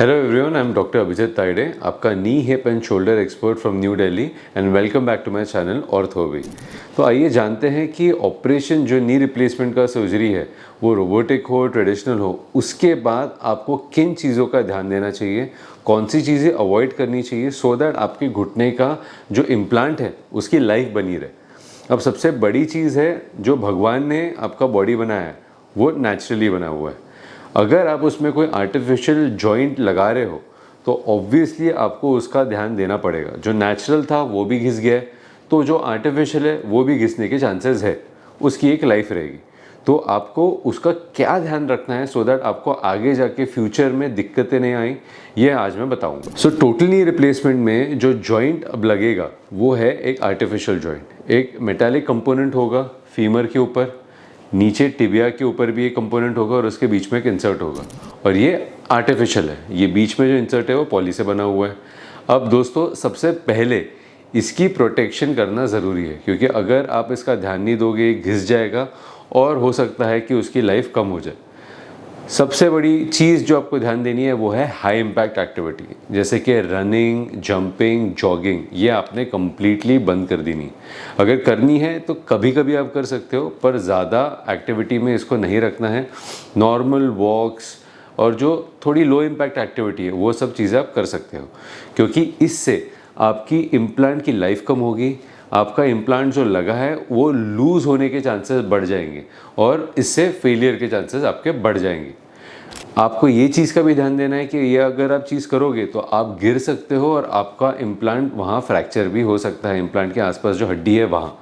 Hello everyone, I am doctor Abhijeet Taide, आपका knee hip and shoulder expert from New Delhi and welcome back to my channel ऑर्थोवी। तो आइए जानते हैं कि ऑपरेशन जो नी रिप्लेसमेंट का सर्जरी है वो रोबोटिक हो, ट्रेडिशनल हो, उसके बाद आपको किन चीज़ों का ध्यान देना चाहिए, कौन सी चीज़ें अवॉइड करनी चाहिए सो दैट आपके घुटने का जो इम्प्लांट है उसकी लाइफ बनी रहे। अब सबसे बड़ी चीज़ है, जो भगवान ने आपका बॉडी बनाया है वो नेचुरली बना हुआ है। अगर आप उसमें कोई आर्टिफिशियल जॉइंट लगा रहे हो तो ऑब्वियसली आपको उसका ध्यान देना पड़ेगा। जो नेचुरल था वो भी घिस गया है, तो जो आर्टिफिशियल है वो भी घिसने के चांसेस है, उसकी एक लाइफ रहेगी। तो आपको उसका क्या ध्यान रखना है सो दैट आपको आगे जाके फ्यूचर में दिक्कतें नहीं आई, ये आज मैं बताऊंगा। सो टोटल नी रिप्लेसमेंट में जो जॉइंट अब लगेगा वो है एक आर्टिफिशियल जॉइंट। एक मेटालिक कंपोनेंट होगा फीमर के ऊपर, नीचे टिबिया के ऊपर भी एक कंपोनेंट होगा और उसके बीच में एक इंसर्ट होगा, और ये आर्टिफिशियल है। ये बीच में जो इंसर्ट है वो पॉली से बना हुआ है। अब दोस्तों, सबसे पहले इसकी प्रोटेक्शन करना ज़रूरी है, क्योंकि अगर आप इसका ध्यान नहीं दोगे घिस जाएगा और हो सकता है कि उसकी लाइफ कम हो जाए। सबसे बड़ी चीज़ जो आपको ध्यान देनी है वो है हाई इम्पैक्ट एक्टिविटी, जैसे कि रनिंग, जंपिंग, जॉगिंग, ये आपने कम्प्लीटली बंद कर देनी है। अगर करनी है तो कभी कभी आप कर सकते हो, पर ज़्यादा एक्टिविटी में इसको नहीं रखना है। नॉर्मल वॉक्स और जो थोड़ी लो इम्पैक्ट एक्टिविटी है वो सब चीज़ें आप कर सकते हो, क्योंकि इससे आपकी इम्प्लांट की लाइफ कम होगी। आपका इम्प्लांट जो लगा है वो लूज़ होने के चांसेस बढ़ जाएंगे और इससे फेलियर के चांसेस आपके बढ़ जाएंगे। आपको ये चीज़ का भी ध्यान देना है कि ये अगर आप चीज़ करोगे तो आप गिर सकते हो और आपका इम्प्लांट वहाँ फ्रैक्चर भी हो सकता है, इम्प्लांट के आसपास जो हड्डी है वहाँ।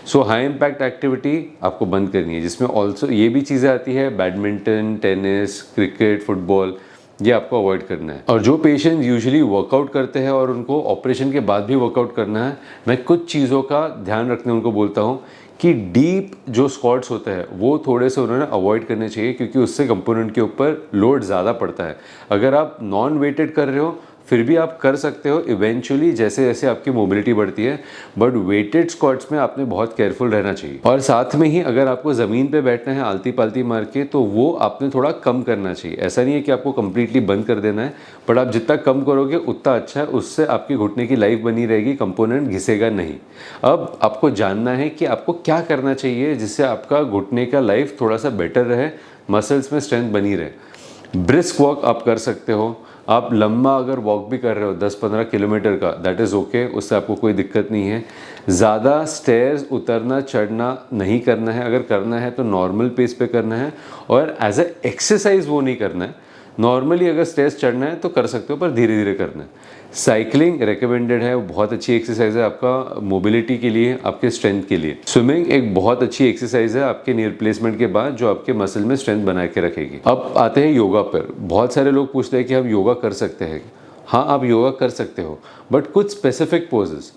सो हाई इम्पैक्ट एक्टिविटी आपको बंद करनी है, जिसमें ऑल्सो ये भी चीज़ें आती है, बैडमिंटन, टेनिस, क्रिकेट, फुटबॉल, ये आपको अवॉइड करना है। और जो पेशेंट यूजुअली वर्कआउट करते हैं और उनको ऑपरेशन के बाद भी वर्कआउट करना है, मैं कुछ चीज़ों का ध्यान रखने उनको बोलता हूँ कि डीप जो स्क्वाट्स होते हैं वो थोड़े से उन्होंने अवॉइड करने चाहिए, क्योंकि उससे कंपोनेंट के ऊपर लोड ज़्यादा पड़ता है। अगर आप नॉन वेटेड कर रहे हो फिर भी आप कर सकते हो इवेंचुअली, जैसे जैसे आपकी मोबिलिटी बढ़ती है, बट वेटेड स्क्वाट्स में आपने बहुत केयरफुल रहना चाहिए। और साथ में ही अगर आपको ज़मीन पे बैठना है आलती पालती मार के, तो वो आपने थोड़ा कम करना चाहिए। ऐसा नहीं है कि आपको कंप्लीटली बंद कर देना है, बट आप जितना कम करोगे उतना अच्छा है, उससे आपके घुटने की लाइफ बनी रहेगी, कंपोनेंट घिसेगा नहीं। अब आपको जानना है कि आपको क्या करना चाहिए जिससे आपका घुटने का लाइफ थोड़ा सा बेटर रहे, मसल्स में स्ट्रेंथ बनी रहे। ब्रिस्क वॉक आप कर सकते हो। आप लंबा अगर वॉक भी कर रहे हो 10-15 किलोमीटर का, दैट इज़ ओके, उससे आपको कोई दिक्कत नहीं है। ज़्यादा स्टेयर्स उतरना चढ़ना नहीं करना है। अगर करना है तो नॉर्मल पेस पे करना है, और एज ए एक्सरसाइज वो नहीं करना है। नॉर्मली अगर स्टेयर्स चढ़ना है तो कर सकते हो, पर धीरे धीरे करना है। साइकिलिंग रिकमेंडेड है, वो बहुत अच्छी एक्सरसाइज है आपका मोबिलिटी के लिए, आपके स्ट्रेंथ के लिए। स्विमिंग एक बहुत अच्छी एक्सरसाइज है आपके नी रिप्लेसमेंट के बाद, जो आपके मसल में स्ट्रेंथ बना के रखेगी। अब आते हैं योगा पर। बहुत सारे लोग पूछते हैं कि हम योगा कर सकते हैं। हाँ, आप योगा कर सकते हो, बट कुछ स्पेसिफिक पोजेस,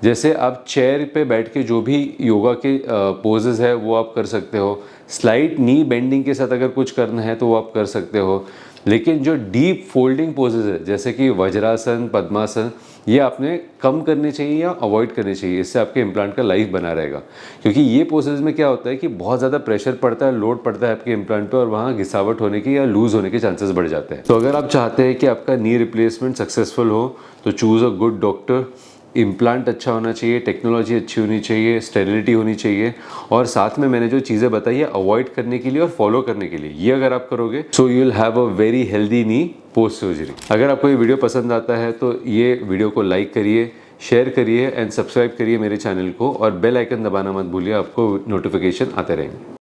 जैसे आप चेयर पे बैठ के जो भी योगा के पोजेस है वो आप कर सकते हो। स्लाइट नी बेंडिंग के साथ अगर कुछ करना है तो वो आप कर सकते हो। लेकिन जो डीप फोल्डिंग पोजेस है, जैसे कि वज्रासन, पद्मासन, ये आपने कम करने चाहिए या अवॉइड करने चाहिए। इससे आपके इम्प्लांट का लाइफ बना रहेगा, क्योंकि ये पोजेस में क्या होता है कि बहुत ज़्यादा प्रेशर पड़ता है, लोड पड़ता है आपके इम्प्लांट पे, और वहाँ घिसावट होने के या लूज होने के चांसेस बढ़ जाते हैं। तो अगर आप चाहते हैं कि आपका नी रिप्लेसमेंट सक्सेसफुल हो तो choose a good doctor. Implant अच्छा होना चाहिए, टेक्नोलॉजी अच्छी होनी चाहिए, स्टेरिलिटी होनी चाहिए, और साथ में मैंने जो चीज़ें बताई है अवॉइड करने के लिए और फॉलो करने के लिए, ये अगर आप करोगे so you will have a very healthy knee post surgery. अगर आपको ये वीडियो पसंद आता है तो ये वीडियो को लाइक करिए, शेयर करिए एंड सब्सक्राइब करिए मेरे चैनल को, और बेल आइकन दबाना मत भूलिए, आपको नोटिफिकेशन आते रहेंगे।